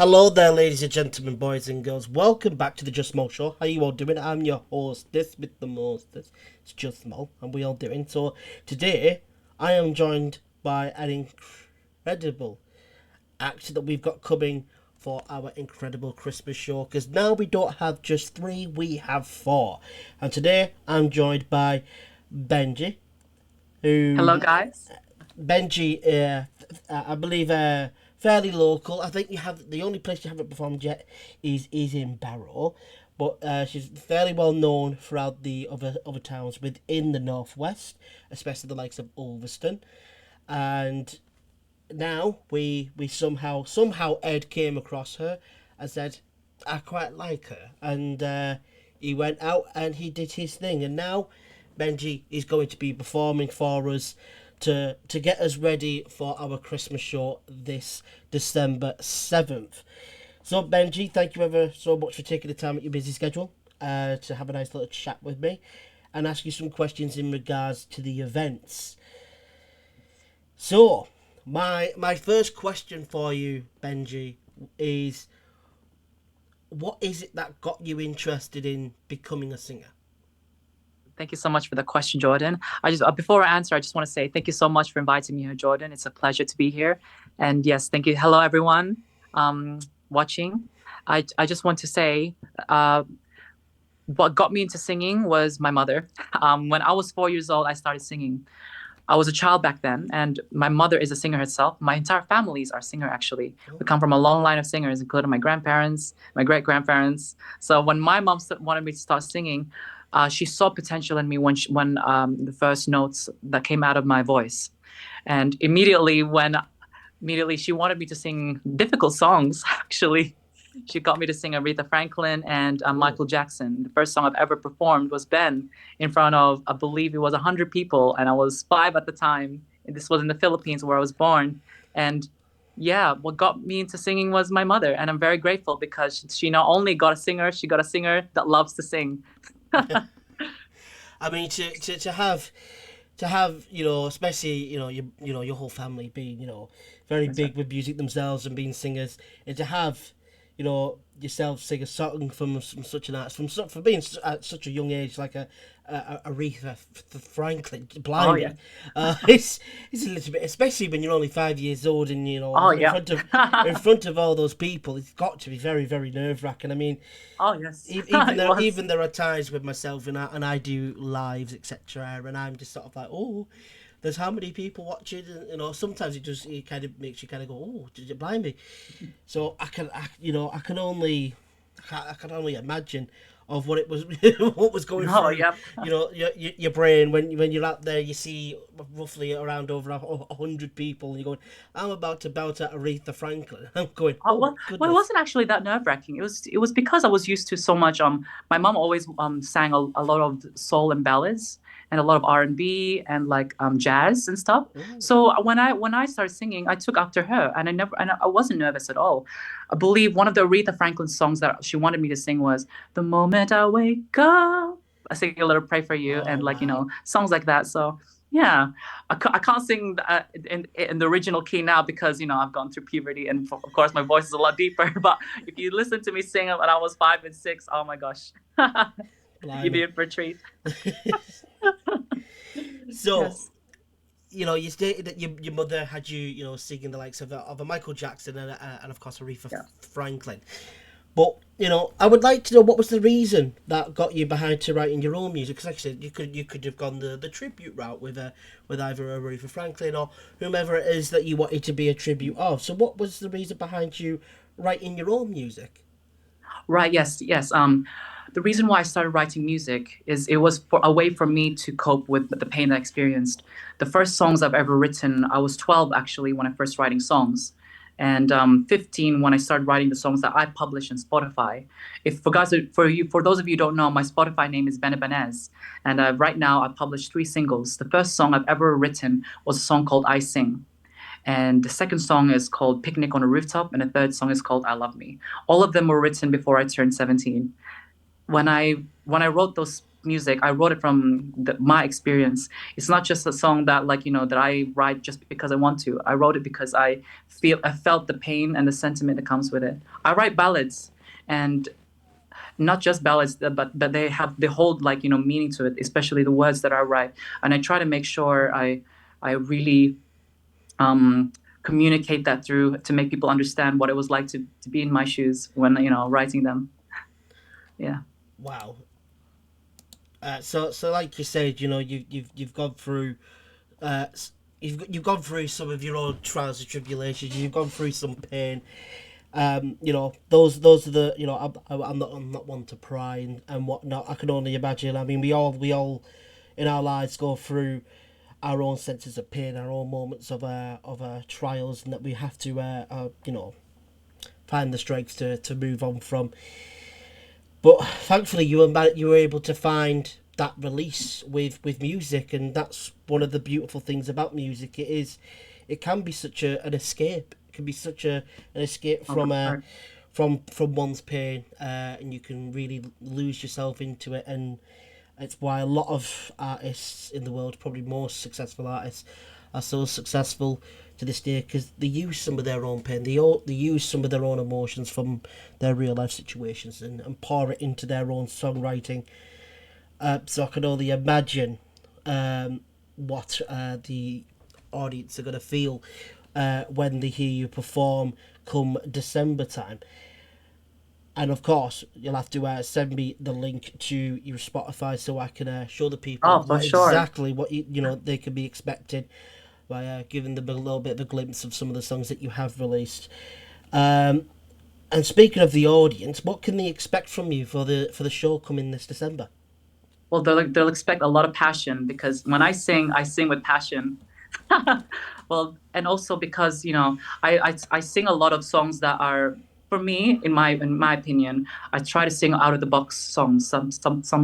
Hello there, ladies and gentlemen, boys and girls. Welcome back to the Just Mo Show. How you all doing? I'm your host, this with the mostest. It's Just Mo, and we all doing. So today, I am joined by an incredible actor that we've got coming for our incredible Christmas show. Because now we don't have just three, we have four. And today, I'm joined by Benji, Hello, who guys. Benji, I believe, fairly local. I think you have the only place you haven't performed yet is in Barrow, but she's fairly well known throughout the other towns within the northwest, especially the likes of Ulverston. And now we somehow Ed came across her and said, I quite like her, and he went out and he did his thing, and now Benji is going to be performing for us to get us ready for our Christmas show this December 7th. So Benji, thank you ever so much for taking the time at your busy schedule to have a nice little chat with me and ask you some questions in regards to the events. So, my first question for you, Benji, is what is it that got you interested in becoming a singer? Thank you so much for the question, Jordan. I just before I answer, I just want to say thank you so much for inviting me here, Jordan. It's a pleasure to be here. And yes, thank you. Hello, everyone watching. I just want to say uh, what got me into singing was my mother. When I was 4 years old, I started singing. I was a child back then, and my mother is a singer herself. My entire families are singer, actually. We come from a long line of singers, including my grandparents, my great grandparents. So when my mom wanted me to start singing, she saw potential in me when the first notes that came out of my voice, and immediately she wanted me to sing difficult songs. Actually, she got me to sing Aretha Franklin and Oh, Michael Jackson. The first song I've ever performed was Ben in front of, I believe it was 100 people, and I was 5 at the time. And this was in the Philippines where I was born. And yeah, what got me into singing was my mother, and I'm very grateful because she not only got a singer, she got a singer that loves to sing. I mean to have especially your whole family being very That's right. big with music themselves and being singers, and to have yourself sing a song from such an artist from being at such a young age, like a Aretha Franklin, Oh yeah. blimey, it's a little bit, especially when you're only 5 years old and Oh in yeah. front of in front of all those people. It's got to be very, very nerve wracking. I mean, Oh yes. even It was. there are times with myself and I do lives, etc., and I'm just sort of like, oh, there's how many people watching, and sometimes it kind of makes you kind of go, oh, did you blind me? So I can only imagine of what it was what was going Oh through yep. your brain when you're out there. You see roughly around over 100 people, and you're going, I'm about to belt out Aretha Franklin. I'm going, Oh, oh well, it goodness. wasn't actually that nerve-wracking. It was because I was used to so much. My mom always sang a lot of soul and ballads and a lot of R&B and like jazz and stuff. Oh, So when I started singing, I took after her, and I wasn't nervous at all. I believe one of the Aretha Franklin songs that she wanted me to sing was "The Moment I Wake Up." I sing a little "Pray for You" oh and like wow. songs like that. So yeah. I can't sing in the original key now because I've gone through puberty, and of course my voice is a lot deeper. But if you listen to me sing when I was 5 and 6, oh my gosh, you'd be Blimey. in for a treat. So, Yes. you stated that your mother had you, singing the likes of a Michael Jackson and of course Aretha Yeah. Franklin. But I would like to know what was the reason that got you behind to writing your own music. Because, like I said, you could have gone the tribute route with either Aretha Franklin or whomever it is that you wanted to be a tribute of. So, what was the reason behind you writing your own music? Right. Yes. Yes. The reason why I started writing music is it was for a way for me to cope with the pain I experienced. The first songs I've ever written, I was 12 actually when I first writing songs, and 15 when I started writing the songs that I published on Spotify. If for those of you who don't know, my Spotify name is Bena, and right now I published 3 singles. The first song I've ever written was a song called "I Sing." And the second song is called Picnic on a Rooftop, and the third song is called I Love Me. All of them were written before I turned 17. When I wrote those music, I wrote it from my experience. It's not just a song that like that I write just because I want to. I wrote it because I felt the pain and the sentiment that comes with it. I write ballads, and not just ballads, but they hold like meaning to it, especially the words that I write. And I try to make sure I really um, communicate that through to make people understand what it was like to be in my shoes when writing them. Yeah. Wow. So like you said, you've gone through, uh, you've gone through some of your own trials and tribulations. You've gone through some pain. Those are the I'm not one to pry and whatnot. I can only imagine. I mean, we all in our lives go through our own senses of pain, our own moments of trials, and that we have to find the strength to move on from. But thankfully, you were able to find that release with music, and that's one of the beautiful things about music. It can be such an escape. It can be such an escape Oh, for sure. from one's pain, and you can really lose yourself into it. And it's why a lot of artists in the world, probably most successful artists, are so successful to this day because they use some of their own pain. They use some of their own emotions from their real life situations and pour it into their own songwriting. So I can only imagine what the audience are going to feel when they hear you perform come December time. And of course, you'll have to send me the link to your Spotify so I can show the people Oh, for sure. what they can be expecting by giving them a little bit of a glimpse of some of the songs that you have released. Um, and speaking of the audience, what can they expect from you for the show coming this December? Well, they'll expect a lot of passion because when I sing with passion. Well, and also because I sing a lot of songs that are for me in my opinion. I try to sing out of the box songs. Some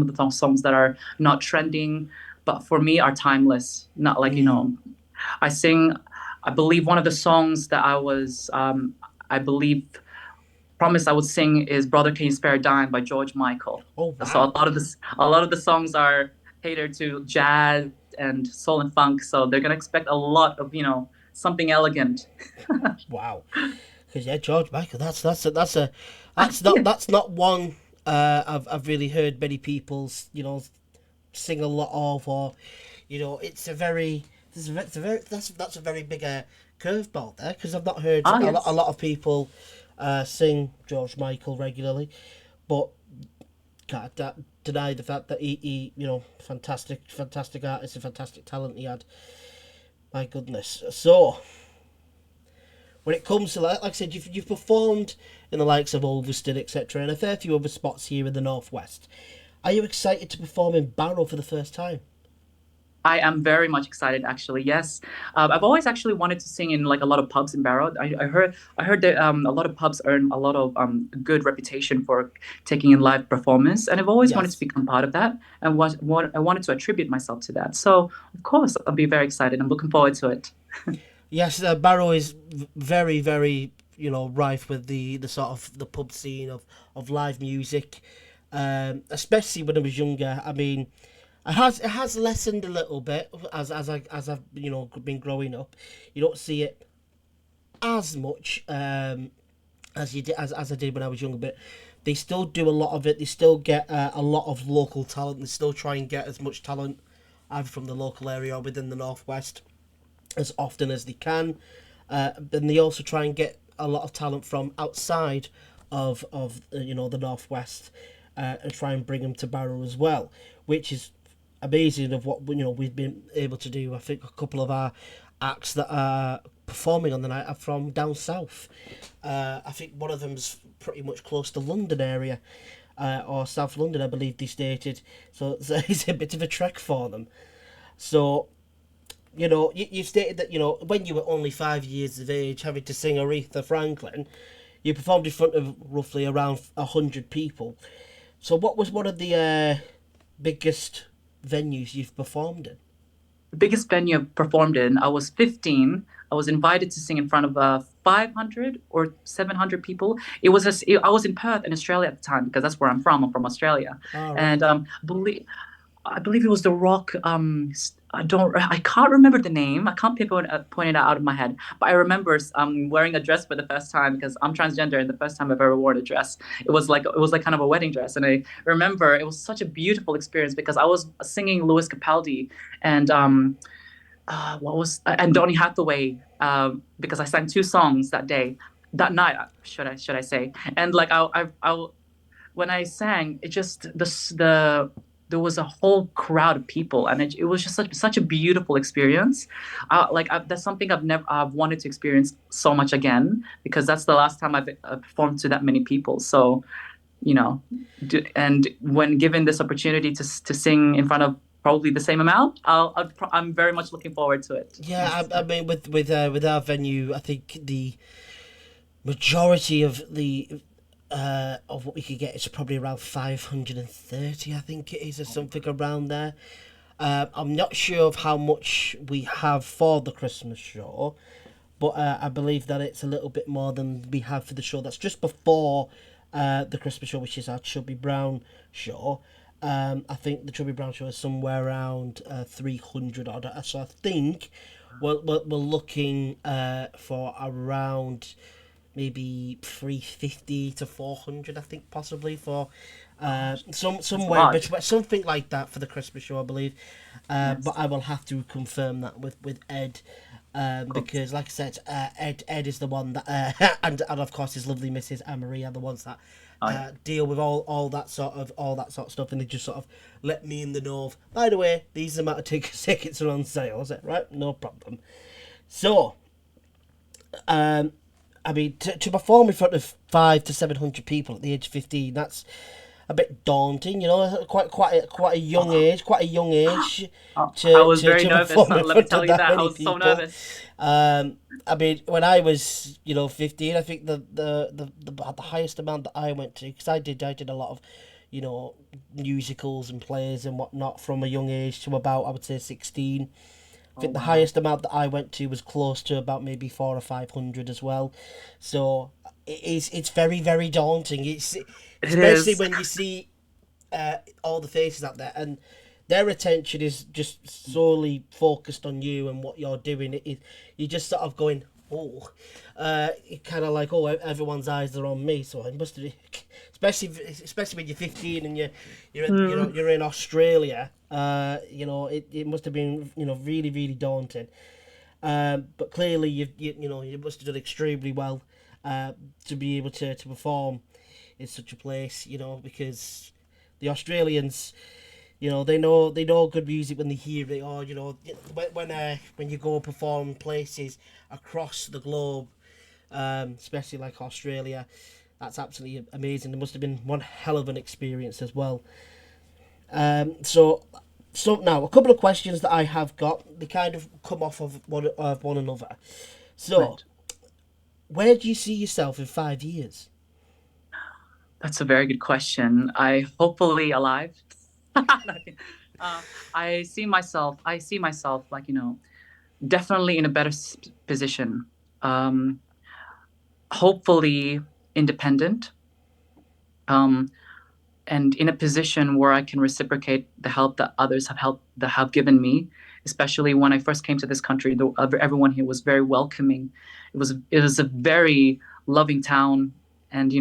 of the songs that are not trending, but for me are timeless. Not like Mm. I sing. I believe one of the songs that I believe promised I would sing is "Brother Can You Spare a Dime" by George Michael. Oh So wow, a lot of the songs are catered to jazz and soul and funk. So they're gonna expect a lot of something elegant. wow. Because yeah, George Michael, Yeah. that's not one I've really heard many people sing a lot of, or it's a very it's a very that's a very big curveball there because I've not heard Ah, a yes. lot of people sing George Michael regularly, but can't deny the fact that he fantastic artist, a fantastic talent he had. My goodness. So when it comes to like I said, you've performed in the likes of Ulverston, etc., and a fair few other spots here in the northwest. Are you excited to perform in Barrow for the first time? I am very much excited, actually. Yes, I've always actually wanted to sing in like a lot of pubs in Barrow. I heard that a lot of pubs earn a lot of good reputation for taking in live performance, and I've always wanted to Yes. become part of that, and what I wanted to attribute myself to that. So of course I'll be very excited. I'm looking forward to it. Yes, Barrow is very, very, rife with the sort of the pub scene of live music, especially when I was younger. I mean, it has lessened a little bit as I've been growing up. You don't see it as much as you did as I did when I was younger, but they still do a lot of it. They still get a lot of local talent. They still try and get as much talent either from the local area or within the northwest as often as they can. Then they also try and get a lot of talent from outside of the northwest and try and bring them to Barrow as well, which is amazing of what we've been able to do. I think a couple of our acts that are performing on the night are from down south. I think one of them's pretty much close to London area. Or South London, I believe they stated. So it's a bit of a trek for them. So you stated that when you were only 5 years of age, having to sing Aretha Franklin, you performed in front of roughly around 100 people. So, what was one of the biggest venues you've performed in? The biggest venue I've performed in, I was 15. I was invited to sing in front of 500 or 700 people. I was in Perth in Australia at the time because that's where I'm from. I'm from Australia. All And right. I believe it was the Rock. I can't remember the name. I can't point it out of my head. But I remember wearing a dress for the first time because I'm transgender, and the first time I've ever worn a dress, it was like kind of a wedding dress. And I remember it was such a beautiful experience because I was singing Louis Capaldi and what was and Donny Hathaway because I sang two songs that day, that night, should I say. And like I when I sang, it just there was a whole crowd of people, and it was just such a beautiful experience. That's something I've wanted to experience so much again because that's the last time I've performed to that many people. So you know, and when given this opportunity to sing in front of probably the same amount, I'm very much looking forward to it. Yeah, Yes. I mean, with our venue, I think the majority of what we could get is probably around 530. I think it is, or something around there. I'm not sure of how much we have for the Christmas show, but I believe that it's a little bit more than we have for the show that's just before the Christmas show, which is our Chubby Brown show. I think the Chubby Brown show is somewhere around 300 odd. So I think we're looking for around maybe 350 to 400, I think, possibly for That's a somewhere lot. between something like that for the Christmas show, I believe. But Yes. I will have to confirm that with Ed. Of course. Because, like I said, Ed is the one that, and of course his lovely Mrs. Anne-Marie are the ones that Oh yeah. deal with all that sort of stuff, and they just sort of let me in the know of. By the way, these amount of tickets are on sale. Is it right? No problem. So, um, I mean, to perform in front of 500 to 700 people at the age of 15, that's a bit daunting. You know, quite a young Oh, age, quite a young age I to was to, very to nervous. perform in Let me front tell of you that that I many was so people. nervous. I mean, when I was 15, I think the highest amount that I went to, because I did a lot of musicals and plays and whatnot from a young age to about, I would say, 16. I Oh think the wow. highest amount that I went to was close to about maybe 400 or 500 as well. So it's very, very daunting. It's It especially is. when you see all the faces out there, and their attention is just solely focused on you and what you're doing. You're just sort of going, oh, kind of like, oh, everyone's eyes are on me, so it must be, especially when you're 15 and Mm. you're in Australia. It must have been really, really daunting. But clearly you must have done extremely well to be able to perform in such a place. Because the Australians, they know good music when they hear it, or when you go perform places across the globe, especially like Australia, that's absolutely amazing. There must have been one hell of an experience as well. So now a couple of questions that I have got, they kind of come off of one another. So, Right. where do you see yourself in 5 years? That's a very good question. I hopefully alive. uh, I see myself like, definitely in a better position. Um, Hopefully independent. Um, and in a position where I can reciprocate the help that others have given me, especially when I first came to this country. Everyone here was very welcoming. It was a very loving town, and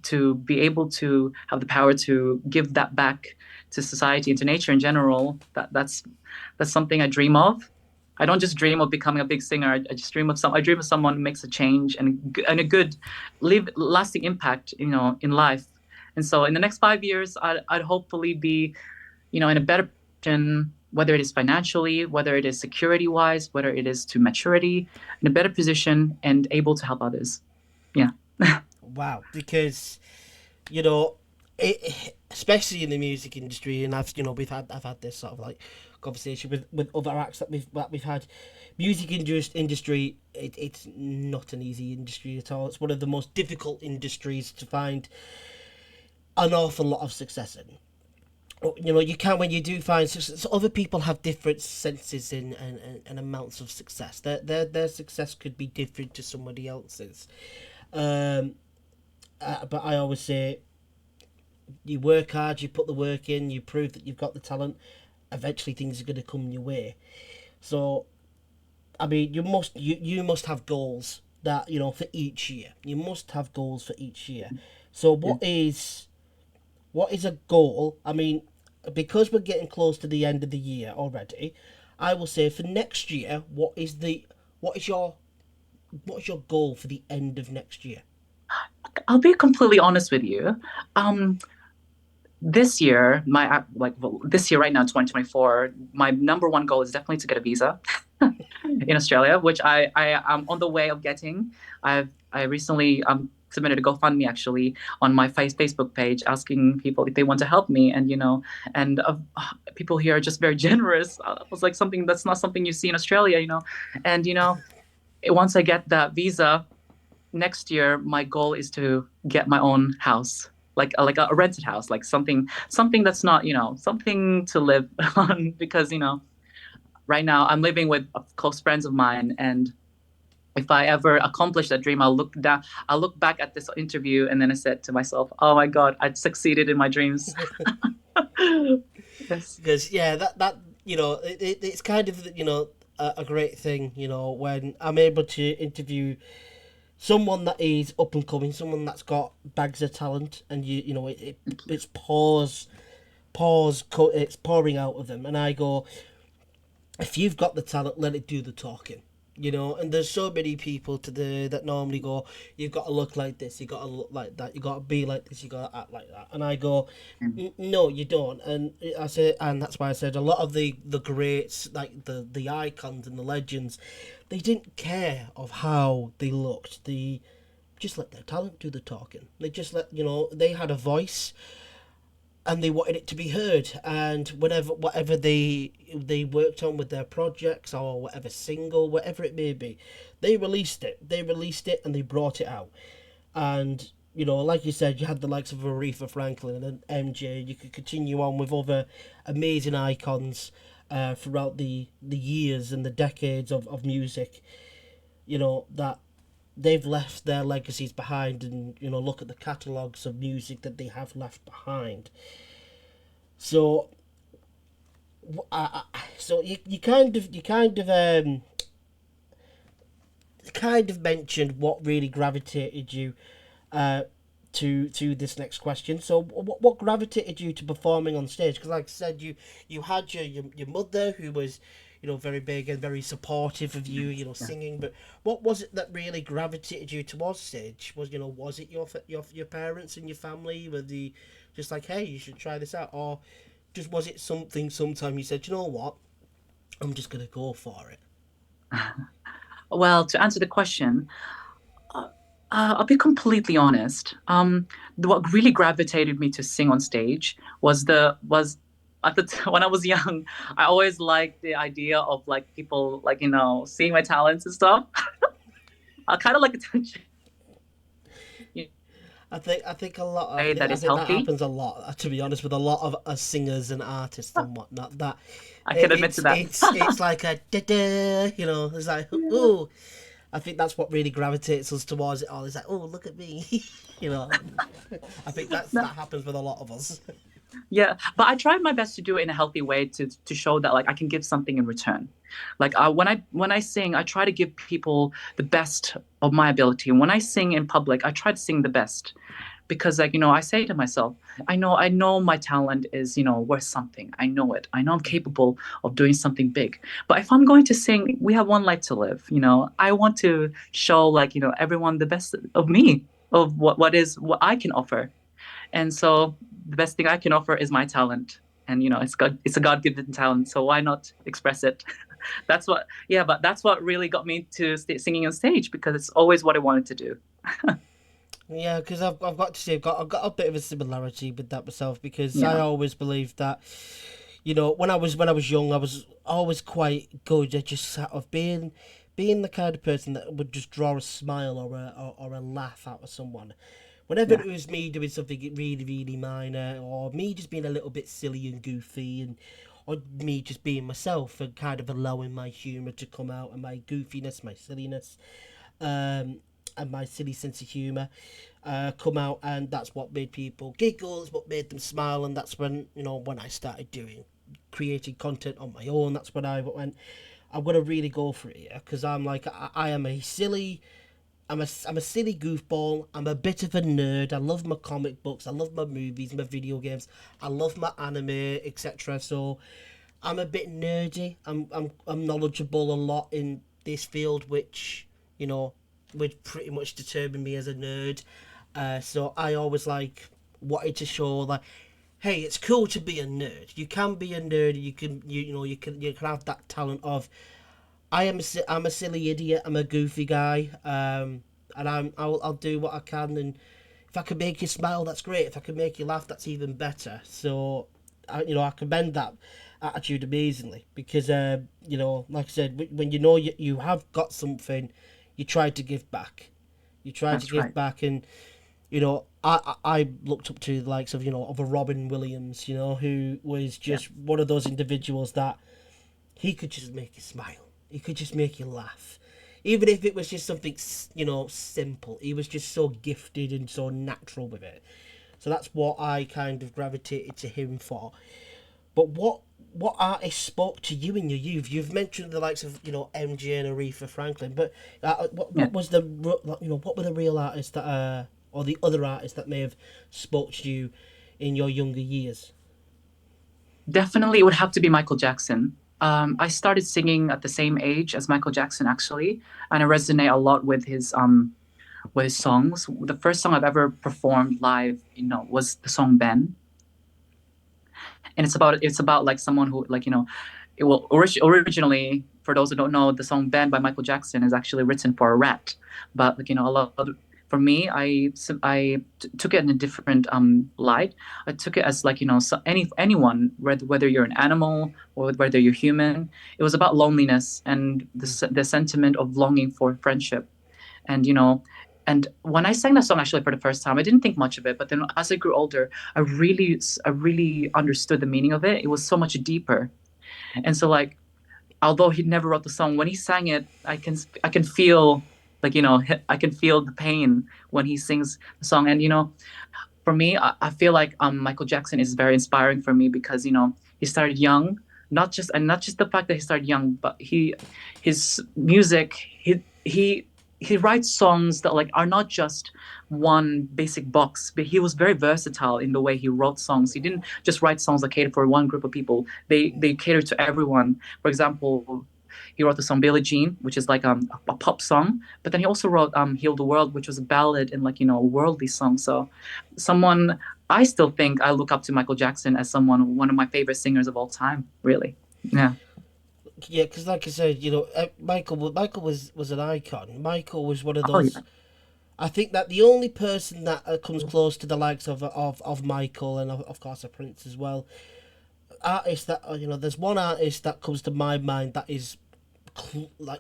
to be able to have the power to give that back to society and to nature in general, that's something I dream of. I don't just dream of becoming a big singer. I dream of someone who makes a change and a good, live lasting impact, in life. And so in the next 5 years, I'd hopefully be, in a better position, whether it is financially, whether it is security wise, whether it is to maturity, in a better position and able to help others. Yeah. Wow, because you know, especially in the music industry, and I've had this sort of like conversation with other acts that we've had. Music industry, it's not an easy industry at all. It's one of the most difficult industries to find an awful lot of success in. You can, when you do find success, so other people have different senses and amounts of success. Their success could be different to somebody else's. Um, but I always say, you work hard, you put the work in, you prove that you've got the talent, eventually things are going to come your way. So I mean, you must have goals that for each year. You must have goals for each year. So Yeah. what is a goal? I mean, because we're getting close to the end of the year already, I will say for next year, what is your goal for the end of next year? I'll be completely honest with you. Um, this year, this year right now, 2024, my number one goal is definitely to get a visa in Australia, which I am on the way of getting. I recently submitted a GoFundMe actually on my Facebook page asking people if they want to help me, and and people here are just very generous. It was like something that's not something you see in Australia, and once I get that visa next year, my goal is to get my own house, like a rented house, like something that's not something to live on, because right now I'm living with close friends of mine, and if I ever accomplish that dream, I'll look back at this interview, and then I said to myself, "Oh my God, I succeeded in my dreams." Yes. Because yeah, that it's kind of a great thing when I'm able to interview someone that is up and coming, someone that's got bags of talent, and it's it's pouring out of them, and I go, if you've got the talent, let it do the talking. And there's so many people today that normally go, you've got to look like this, you got to look like that, you got to be like this, you got to act like that. And I go, no, you don't. And I say, and that's why I said a lot of the greats, like the icons and the legends, they didn't care of how they looked. They just let their talent do the talking. They just let they had a voice, and they wanted it to be heard. And whatever they worked on with their projects, or whatever single, whatever it may be, they released it. They released it and they brought it out. And like you said, you had the likes of Aretha Franklin and MJ. You could continue on with other amazing icons throughout the years and the decades of music. That they've left their legacies behind, and look at the catalogues of music that they have left behind. So so you kind of mentioned what really gravitated you uh, to this next question. So what gravitated you to performing on stage? Because like I said, you had your mother, who was very big and very supportive of you, Yeah. singing. But what was it that really gravitated you towards stage? Was it your parents and your family? Were the just like, hey, you should try this out? Or just was it something sometime you said, what, I'm just gonna go for it? Well, to answer the question, Uh, I'll be completely honest. What really gravitated me to sing on stage was when I was young. I always liked the idea of like people like seeing my talents and stuff. I kind of like attention in I think a lot. a way that I is think that healthy. happens a lot. To be honest, with a lot of singers and artists and whatnot. That I can admit to it's that. it's it's like a da da. It's like ooh. I think that's what really gravitates us towards it all. It's like, oh, look at me. you know. I think that No, happens with a lot of us. yeah, but I tried my best to do it in a healthy way to show that like I can give something in return. Like when I sing, I try to give people the best of my ability. And when I sing in public, I try to sing the best, because like I say to myself, I know my talent is worth something. I know it. I know I'm capable of doing something big. But if I'm going to sing, we have one life to live. I want to show like everyone the best of me, of what I can offer. And so the best thing I can offer is my talent. And it's a God-given talent, so why not express it? But that's what really got me to singing on stage, because it's always what I wanted to do. Yeah, because I've got to say I've got a bit of a similarity with that myself, because I Yeah. always believed that when I was young, I was always quite good at just sort of being the kind of person that would just draw a smile or a laugh out of someone. Whenever Yeah. it was me doing something really, really minor, or me just being a little bit silly and goofy, or me just being myself and kind of allowing my humour to come out, and my goofiness, my silliness, um, and my silly sense of humour come out, and that's what made people giggle, it's what made them smile, and that's when I started doing creating content on my own. That's when I went, I'm gonna really go for it here, because I'm like, I am a silly, I'm a silly goofball. I'm a bit of a nerd. I love my comic books. I love my movies, my video games. I love my anime, etc. So I'm a bit nerdy. I'm knowledgeable a lot in this field, which, you know, would pretty much determine me as a nerd. So I always like wanted to show like, hey, it's cool to be a nerd. You can be a nerd. You can have that talent of, I'm a silly idiot. I'm a goofy guy. And I'll do what I can. And if I can make you smile, that's great. If I can make you laugh, that's even better. So, I commend that attitude amazingly, because like I said, when you know you have got something, you try to give back. You try to That's give right. back, and I looked up to the likes of of a Robin Williams, who was Yeah. just one of those individuals that he could just make you smile. He could just make you laugh. Even if it was just something, simple. He was just so gifted and so natural with it. So that's what I kind of gravitated to him for. But what artists spoke to you in your youth? You've mentioned the likes of, MJ and Aretha Franklin, but Yeah. what was the what were the real artists that or the other artists that may have spoke to you in your younger years? Definitely, it would have to be Michael Jackson. I started singing at the same age as Michael Jackson, actually, and I resonate a lot with his songs. The first song I've ever performed live, was the song "Ben," and it's about like someone who, like, originally, for those who don't know, the song "Ben" by Michael Jackson is actually written for a rat, but, like, a lot of, for me, took it in a different light. I took it as, like, anyone, whether you're an animal or whether you're human. It was about loneliness and the sentiment of longing for friendship. And when I sang that song, actually, for the first time, I didn't think much of it, but then as I grew older, I really understood the meaning of it. It was so much deeper. And so, like, although he never wrote the song, when he sang it, I can feel, like, I can feel the pain when he sings the song. And for me, I feel like Michael Jackson is very inspiring for me, because he started young, not just the fact that he started young, but his music, he writes songs that, like, are not just one basic box, but he was very versatile in the way he wrote songs. He didn't just write songs that catered for one group of people. They cater to everyone. For example, he wrote the song Billie Jean, which is like a pop song, but then he also wrote Heal the World, which was a ballad and, like, a worldly song. So someone I still think I look up to Michael Jackson as one of my favorite singers of all time, really. Yeah. Yeah, because like I said, Michael was an icon. Michael was one of Oh those. yeah. I think that the only person that comes close to the likes of Michael, and of course a Prince as well, artist that there's one artist that comes to my mind that is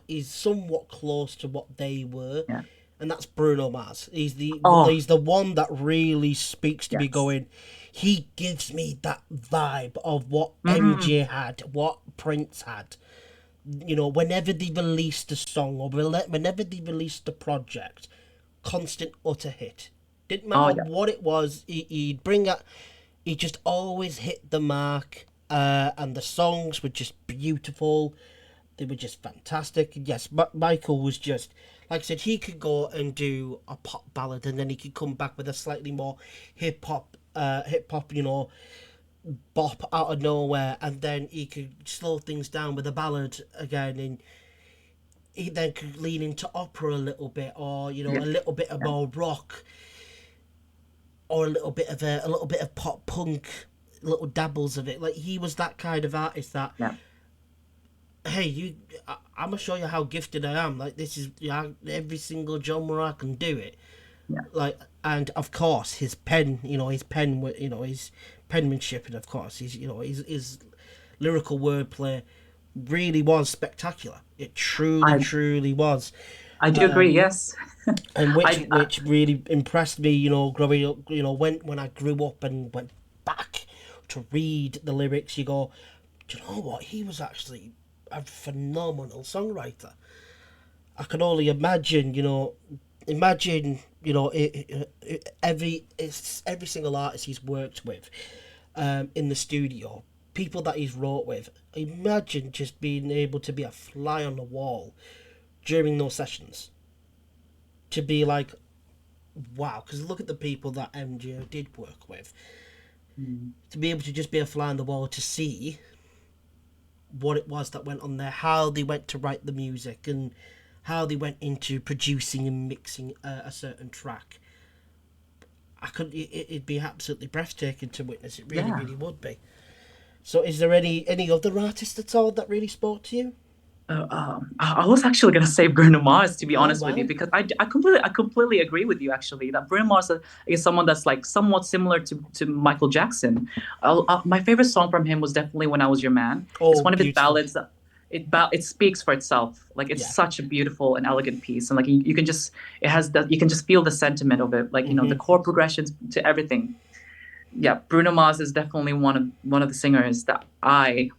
is somewhat close to what they were, Yeah. and that's Bruno Mars. Oh, He's the one that really speaks to me. yes. Going, he gives me that vibe of what Mm, MJ had, what Prince had. Whenever they released a song, or whenever they released a project, constant utter hit. Didn't oh matter yeah. what it was, he'd bring it. He just always hit the mark, and the songs were just beautiful. They were just fantastic. Yes, Michael was just, like I said, he could go and do a pop ballad, and then he could come back with a slightly more hip hop, bop out of nowhere, and then he could slow things down with a ballad again, and he then could lean into opera a little bit, or Yeah. a little bit of Yeah. more rock, or a little bit of pop punk, little dabbles of it. Like, he was that kind of artist that, Yeah. hey, I'm gonna show you how gifted I am. Like, this is, every single genre I can do it. Yeah. Like, and of course his pen, his penmanship, and of course his lyrical wordplay really was spectacular. It truly, I truly was. I do agree. Yes. And which I which really impressed me, growing up. When I grew up and went back to read the lyrics, you go, do you know what? He was actually a phenomenal songwriter. I can only imagine, every single artist he's worked with, in the studio. people that he's wrote with. Imagine just being able to be a fly on the wall during those sessions. To be like, wow, because look at the people that MJ did work with. Mm. To be able to just be a fly on the wall to see what it was that went on there, how they went to write the music, and how they went into producing and mixing a certain track. It'd be absolutely breathtaking to witness. It really, Yeah. really would be. So, is there any other artist at all that really spoke to you? I was actually gonna say Bruno Mars, to be Oh honest with you, wow! because I completely agree with you actually that Bruno Mars is someone that's like somewhat similar to Michael Jackson. My favorite song from him was definitely "When I Was Your Man." It's Oh, one of his beautiful. ballads that it speaks for itself. Like it's Yeah. such a beautiful and elegant piece, and like you can just it has that you can just feel the sentiment of it, like the Mhm. chord progressions to everything. Yeah, Bruno Mars is definitely one of the singers that I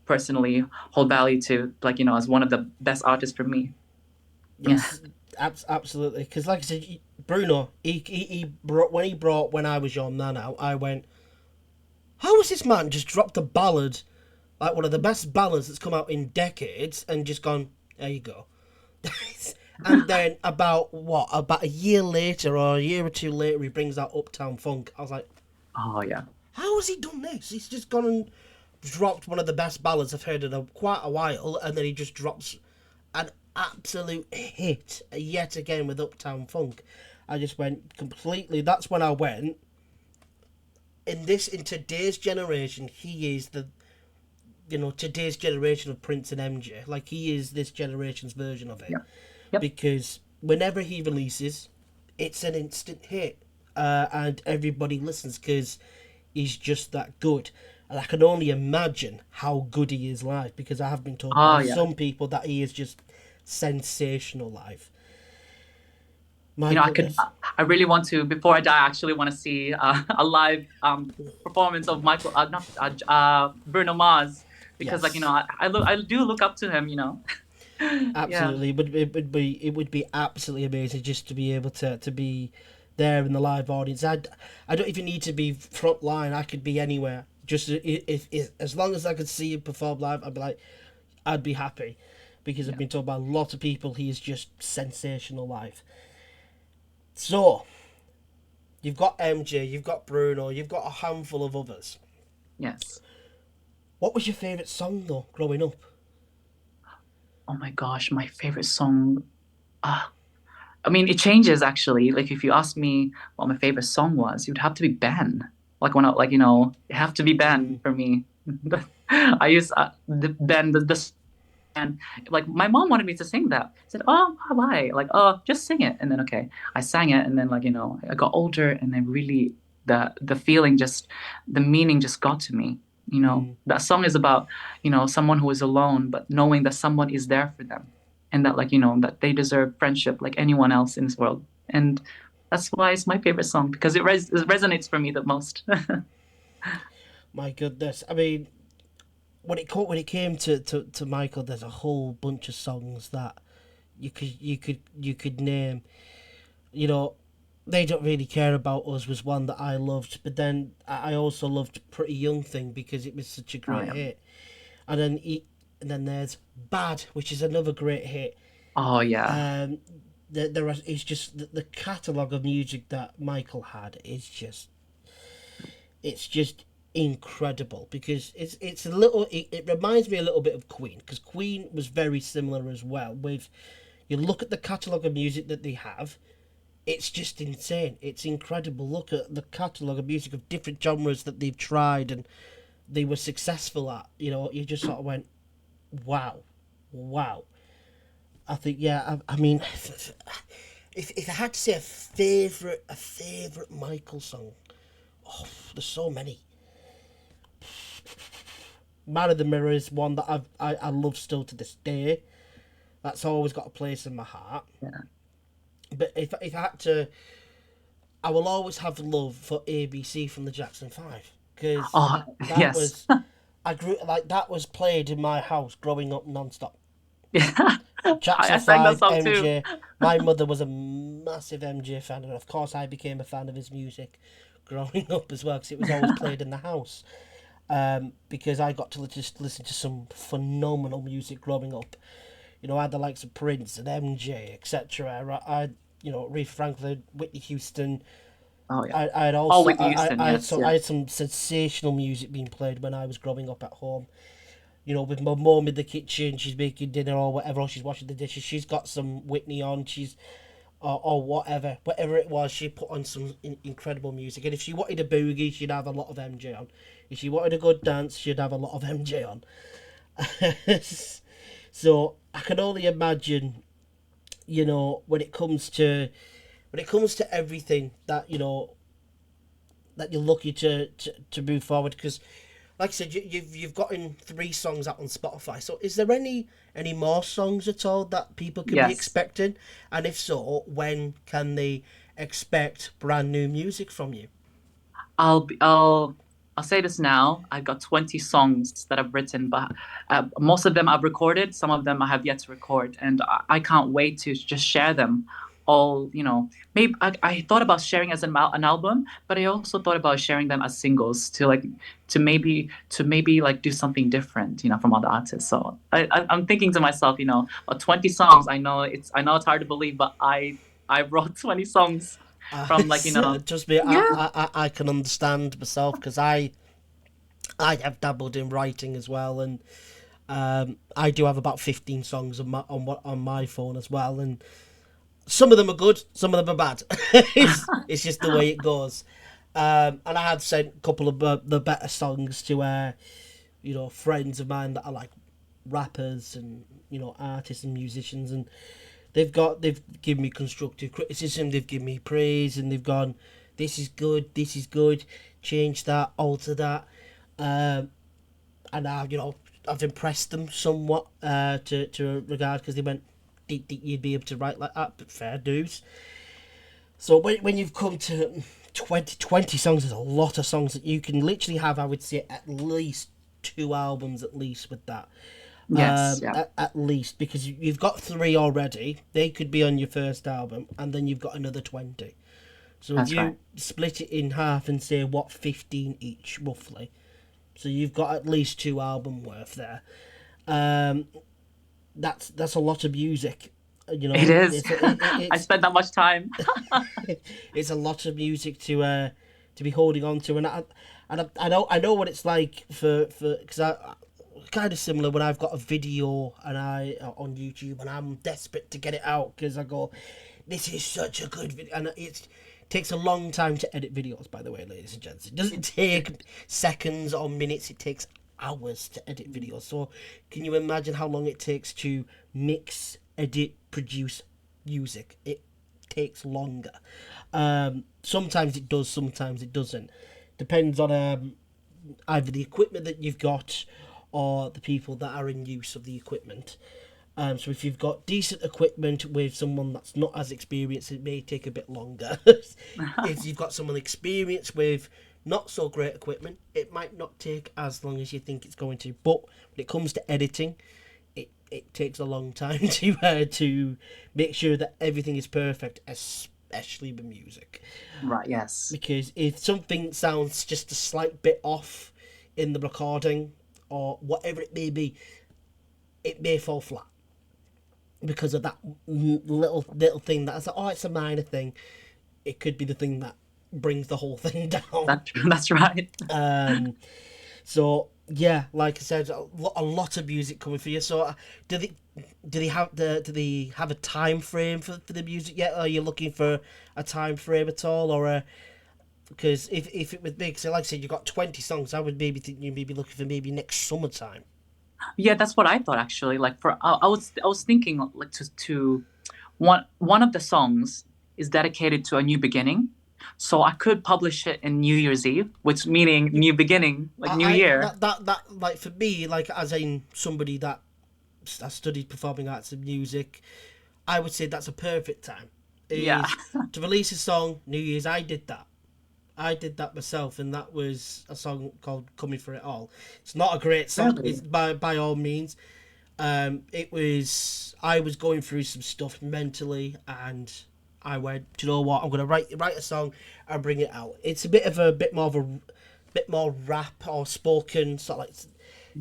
personally hold value to, like as one of the best artists for me. Yeah. Yes, absolutely. Because, like I said, Bruno, he brought when I was your man out. I went, how has this man just dropped a ballad, like one of the best ballads that's come out in decades, and just gone, there you go. And then about a year later or a year or two later, he brings out Uptown Funk. I was like, Oh yeah. how has he done this? He's just gone and dropped one of the best ballads I've heard in quite a while, and then he just drops an absolute hit yet again with Uptown Funk. I just went completely. That's when I went. In today's generation, he is today's generation of Prince and MJ. Like he is this generation's version of it, Yeah. Yep. because whenever he releases, it's an instant hit, and everybody listens because he's just that good. And I can only imagine how good he is live, because I have been told Oh by yeah. some people that he is just sensational live. My I could. goodness. I really want to before I die. I actually want to see a live performance of Michael, not Bruno Mars, because like Yes, I do look up to him. Yeah. absolutely. It would be absolutely amazing just to be able to be there in the live audience. I don't even need to be front line. I could be anywhere. Just if as long as I could see him perform live, I'd be happy, because I've Yeah. been told by a lot of people he is just sensational live. So you've got MJ, you've got Bruno, you've got a handful of others. Yes. What was your favourite song though, growing up? Oh my gosh, my favorite song. Uh, I mean, it changes actually. Like if you ask me what my favorite song was, it would have to be Ben. Like when I, like it have to be Ben Mm, for me. I use the Ben the and like my mom wanted me to sing that. I said, "Oh, why?" Like, "Oh, just sing it." And then okay, I sang it, and then like I got older, and then really the feeling just the meaning just got to me. mm. That song is about someone who is alone, but knowing that someone is there for them, and that like that they deserve friendship like anyone else in this world. And that's why it's my favorite song because it resonates for me the most. My goodness. I mean, when it came to Michael, there's a whole bunch of songs that you could name. You know, They Don't Really Care About Us was one that I loved, but then I also loved Pretty Young Thing because it was such a Oh great yeah. hit. And then there's Bad, which is another great hit. Oh yeah. Um, it's just the catalogue of music that Michael had is just incredible, because it's a little it reminds me a little bit of Queen, because Queen was very similar as well. With You look at the catalogue of music that they have, it's just insane. It's incredible. Look at the catalogue of music of different genres that they've tried and they were successful at. You just sort of went, wow, wow. I think, yeah. I mean, if I had to say a favorite Michael song, oh, there's so many. Man of the Mirror is one that I love still to this day. That's always got a place in my heart. Yeah. But if I had to, I will always have love for ABC from the Jackson 5, because Oh that yes. was I grew like that was played in my house growing up non-stop. Yeah. I Jackson sang that 5, song too. MJ. My mother was a massive MJ fan, and of course I became a fan of his music growing up as well, because it was always played in the house. because I got to just listen to some phenomenal music growing up. I had the likes of Prince and MJ, etc. Aretha Franklin, Whitney Houston. Oh yeah. I'd Oh, also Whitney Houston. Yes, I had yes. some sensational music being played when I was growing up at home. With my mum in the kitchen, she's making dinner or whatever, or she's washing the dishes. She's got some Whitney on. Or whatever it was. She put on some incredible music. And if she wanted a boogie, she'd have a lot of MJ on. If she wanted a good dance, she'd have a lot of MJ on. So I can only imagine, when it comes to everything that that you're lucky to move forward. Because like I said, you've gotten 3 songs out on Spotify. So is there any more songs at all that people can be Yes. expecting? And if so, when can they expect brand new music from you? I'll be, I'll say this now. I've got 20 songs that I've written, but most of them I've recorded. Some of them I have yet to record, and I can't wait to just share them. All, maybe I thought about sharing as an album, but I also thought about sharing them as singles to maybe like do something different, from other artists. So I'm thinking to myself, 20 songs. I know it's hard to believe, but I wrote 20 songs from like Just me, yeah. I can understand myself because I have dabbled in writing as well, and I do have about 15 songs on my phone as well, and some of them are good, some of them are bad. It's just the way it goes. And I have sent a couple of the better songs to friends of mine that are like rappers and artists and musicians, and they've given me constructive criticism, they've given me praise, and they've gone, this is good, change that, alter that. And I've impressed them somewhat to regard, because they went, did you'd be able to write like that? But fair dues. So when you've come to 20 songs, there's a lot of songs that you can literally have, I would say, at least 2 albums at least with that. Yes, yeah, At least, because you've got 3 already. They could be on your first album, and then you've got another 20. So if that's right. you split it in half and say, 15 each, roughly. So you've got at least 2 album worth there. Um, that's a lot of music. It is. I It's spent that much time. it's a lot of music to be holding on to, and I know what it's like for because I kind of similar when I've got a video and I on YouTube, and I'm desperate to get it out because I go, this is such a good video, and it takes a long time to edit videos, by the way, ladies and gents. It doesn't take seconds or minutes, it takes hours to edit videos. So can you imagine how long it takes to mix, edit, produce music? It takes longer. Sometimes it does, sometimes it doesn't. Depends on either the equipment that you've got or the people that are in use of the equipment. So if you've got decent equipment with someone that's not as experienced, it may take a bit longer. If you've got someone experienced with not so great equipment, it might not take as long as you think it's going to. But when it comes to editing, it takes a long time to make sure that everything is perfect, especially with music. Right, yes. Because if something sounds just a slight bit off in the recording or whatever it may be, it may fall flat because of that little thing that's like, oh, it's a minor thing. It could be the thing that brings the whole thing down. That's right. So yeah, like I said, a lot of music coming for you. So do they have a time frame for the music yet? Are you looking for a time frame at all, or because if it was big, so like I said, you got 20 songs, I would maybe think you may be looking for maybe next summertime. Yeah, that's what I thought actually. Like I was thinking like to one of the songs is dedicated to a new beginning. So I could publish it in New Year's Eve, which meaning new beginning, like new I year. that like for me, like as in somebody that has studied performing arts and music, I would say that's a perfect time. Yeah. Is to release a song New Year's. I did that myself, and that was a song called "Coming for It All." It's not a great song, Really? it's by all means. It was I was going through some stuff mentally, and I went, do you know what? I'm gonna write a song and bring it out. It's a bit more of a bit more rap or spoken, sort of like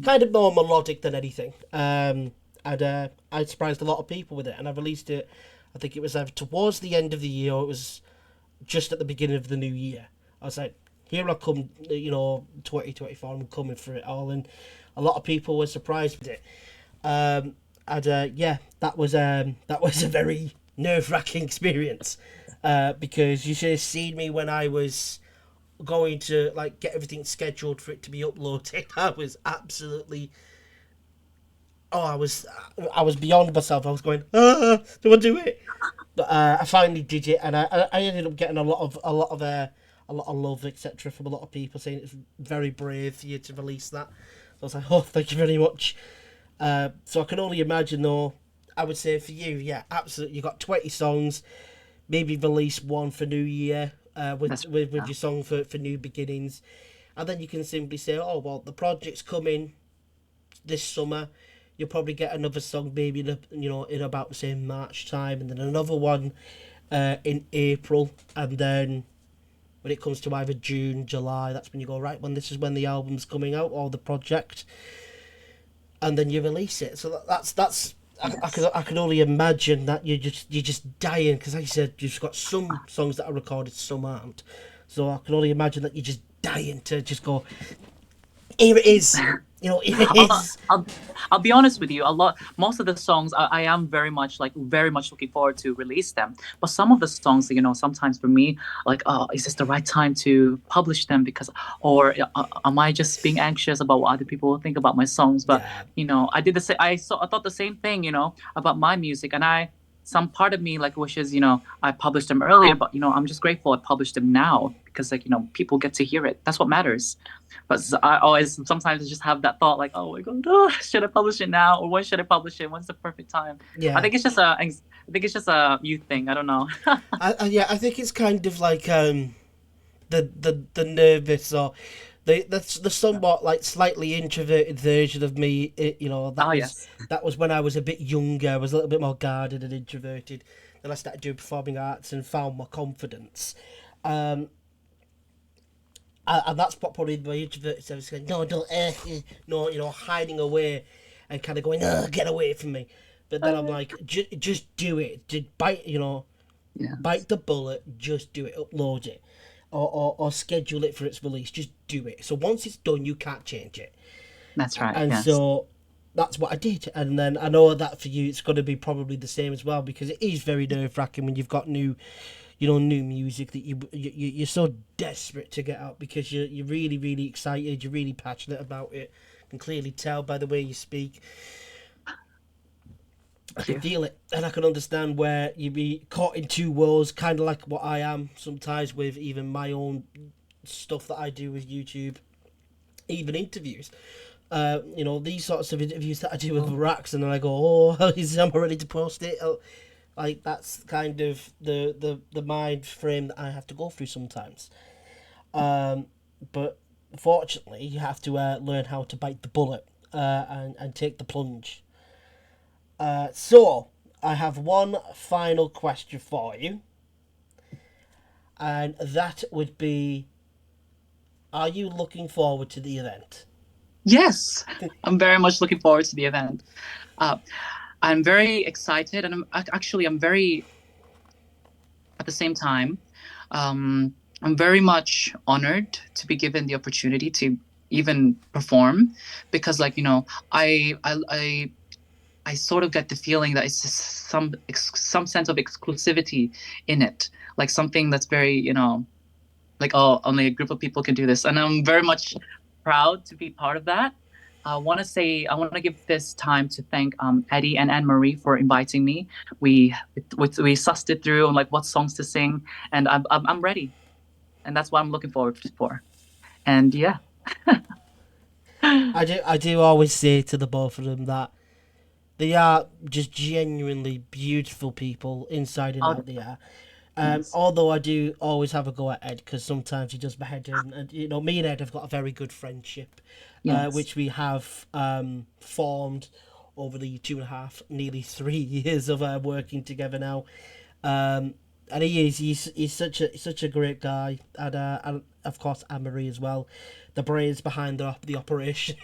kind of more melodic than anything. And I surprised a lot of people with it, and I released it. I think it was either towards the end of the year, or it was just at the beginning of the new year. I was like, here I come, 2024, I'm coming for it all, and a lot of people were surprised with it. Yeah, that was a very nerve-wracking experience, because you should have seen me when I was going to like get everything scheduled for it to be uploaded. I was absolutely, I was beyond myself. I was going, do I do it? But I finally did it, and I ended up getting a lot of love, etc., from a lot of people saying it's very brave for you to release that. So I was like, oh, thank you very much. So I can only imagine, though. I would say for you, yeah, absolutely. You got 20 songs. Maybe release one for New Year, with Yeah. your song for New Beginnings, and then you can simply say, oh well, the project's coming this summer. You'll probably get another song maybe in about say March time, and then another one in April, and then when it comes to either June, July, that's when you go right. When this is when the album's coming out or the project, and then you release it. So that's Yes. I can only imagine that you're just dying, because like you said, you've got some songs that are recorded, some aren't. So I can only imagine that you're just dying to just go, here it is, here it I'll, is. I'll be honest with you. Most of the songs, I am very much looking forward to release them. But some of the songs, sometimes for me, like, oh, is this the right time to publish them? Or am I just being anxious about what other people will think about my songs? But Yeah, I did the same. I thought the same thing, about my music, and some part of me like wishes, I published them earlier. But I'm just grateful I published them now because people get to hear it. That's what matters. But I always sometimes just have that thought like, oh my god, should I publish it now, or when should I publish it? When's the perfect time? I yeah. think it's just a youth thing. I don't know. Yeah, I think it's kind of like the nervous, or the somewhat like slightly introverted version of me. Oh yes, That was when I was a bit younger. I was a little bit more guarded and introverted. Then I started doing performing arts and found my confidence. Um, and that's what probably my introverted self is going, no, don't, no, hiding away and kind of going, get away from me. But then I'm like, just do it. Just yes, bite the bullet, just do it, upload it, or schedule it for its release. Just do it. So once it's done, you can't change it. that's right. And Yes, so that's what I did. And then I know that for you, it's going to be probably the same as well, because it is very nerve wracking when you've got new music that you're so desperate to get out, because you're really really excited, you're really passionate about it. I can clearly tell by the way you speak. I thank can you. feel it, and I can understand where you be caught in two worlds, kind of like what I am sometimes with even my own stuff that I do with YouTube, even interviews. These sorts of interviews that I do with Racks, and then I go, "Oh, am I ready to post it?" Like that's kind of the mind frame that I have to go through sometimes. But fortunately, you have to learn how to bite the bullet, and take the plunge. So, I have one final question for you, and that would be: are you looking forward to the event? Yes, I'm very much looking forward to the event. Uh, I'm very excited, and I'm very at the same time. Um, I'm very much honored to be given the opportunity to even perform because, I sort of get the feeling that it's just some sense of exclusivity in it, like something that's very, like, oh, only a group of people can do this, and I'm very much proud to be part of that. I want to give this time to thank Eddie and Anne Marie for inviting me. We sussed it through on like what songs to sing, and I'm ready, and that's what I'm looking forward for. And yeah, I do always say to the both of them that they are just genuinely beautiful people inside and oh out. They are. yes, Although I do always have a go at Ed, because sometimes he does my head in, and me and Ed have got a very good friendship, yes, which we have formed over the 2.5, nearly 3 years of working together now. And he is. He's such a great guy, and of course Anne-Marie as well, the brains behind the operation.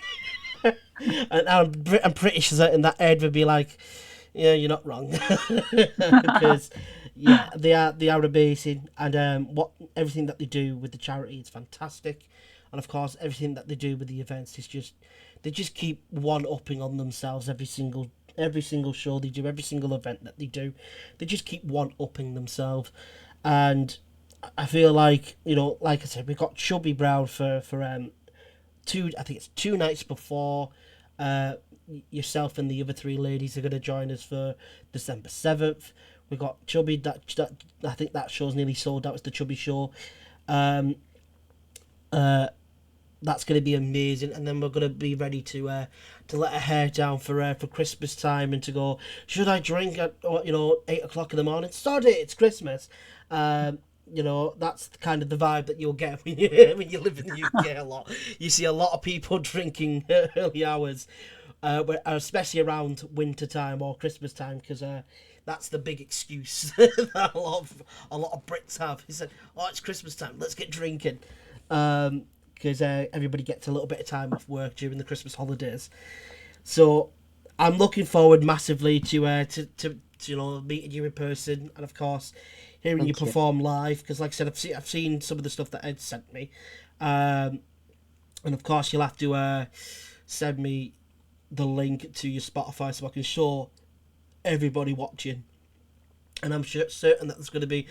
And I'm pretty certain that Ed would be like, yeah, you're not wrong, because yeah, they are amazing, and what everything that they do with the charity is fantastic, and of course everything that they do with the events is just they just keep one upping on themselves every single show they do, every single event that they do, they just keep one upping themselves, and I feel like like I said, we got Chubby Brown for I think it's 2 nights before. Uh, Yourself and the other three ladies are going to join us for December 7th. We got Chubby. That I think that show's nearly sold out. It's the Chubby show. Um, that's going to be amazing, and then we're going to be ready to let our hair down for Christmas time and to go. Should I drink at 8 o'clock in the morning? Sod it, it's Christmas. That's kind of the vibe that you'll get when you live in the UK a lot. You see a lot of people drinking early hours, especially around winter time or Christmas time, because that's the big excuse that a lot of Brits have. He said, "Oh, it's Christmas time. Let's get drinking," because everybody gets a little bit of time off work during the Christmas holidays. So I'm looking forward massively to meeting you in person, and of course hearing you perform live, because like I said, I've seen some of the stuff that Ed sent me, and of course you'll have to send me the link to your Spotify so I can show everybody watching. And I'm certain that there's going to be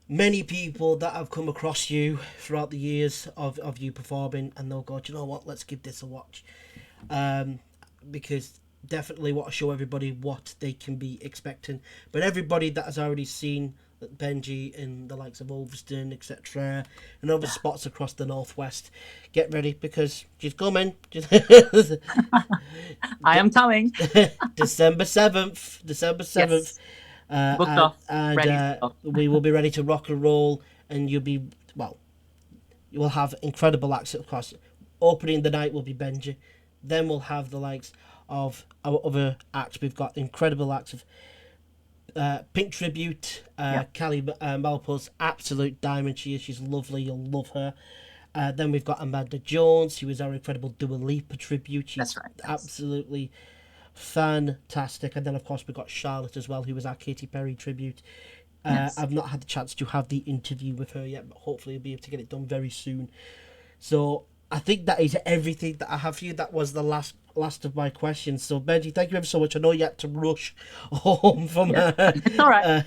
many people that have come across you throughout the years of you performing, and they'll go, do you know what, let's give this a watch, because definitely want to show everybody what they can be expecting. But everybody that has already seen Benji in the likes of Ulverston, etc., and other spots across the northwest, get ready, because she's coming. I am coming. December 7th. Yes. Booked off. Ready to go. We will be ready to rock and roll, and you will have incredible acts. Of course, opening the night will be Benji. Then we'll have the likes of our other acts. We've got incredible acts of Pink Tribute, Callie Malpo's absolute diamond. She's lovely. You'll love her. Then we've got Amanda Jones, who is our incredible Dua Lipa tribute. She's That's right. absolutely fantastic. And then of course we've got Charlotte as well, who was our Katy Perry tribute. I've not had the chance to have the interview with her yet, but hopefully I'll be able to get it done very soon. So I think that is everything that I have for you. That was the last of my questions. So Benji, thank you ever so much. I know you had to rush home from It's all right.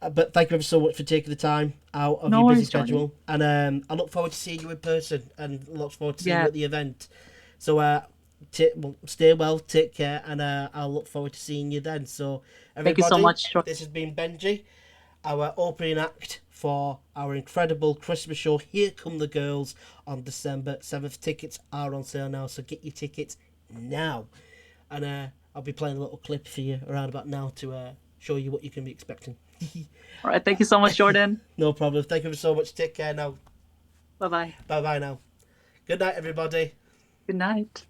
but thank you ever so much for taking the time out of your busy schedule. And I look forward to seeing you in person, and look forward to seeing you at the event. So stay well, take care, and I'll look forward to seeing you then. So everybody, thank you so much. This has been Benji, our opening act for our incredible Christmas show, Here Come the Girls, on December 7th. Tickets are on sale now, so get your tickets now. And I'll be playing a little clip for you around about now to show you what you can be expecting. All right, thank you so much, Jordan. No problem. Thank you so much. Take care now. Bye-bye. Bye-bye now. Good night, everybody. Good night.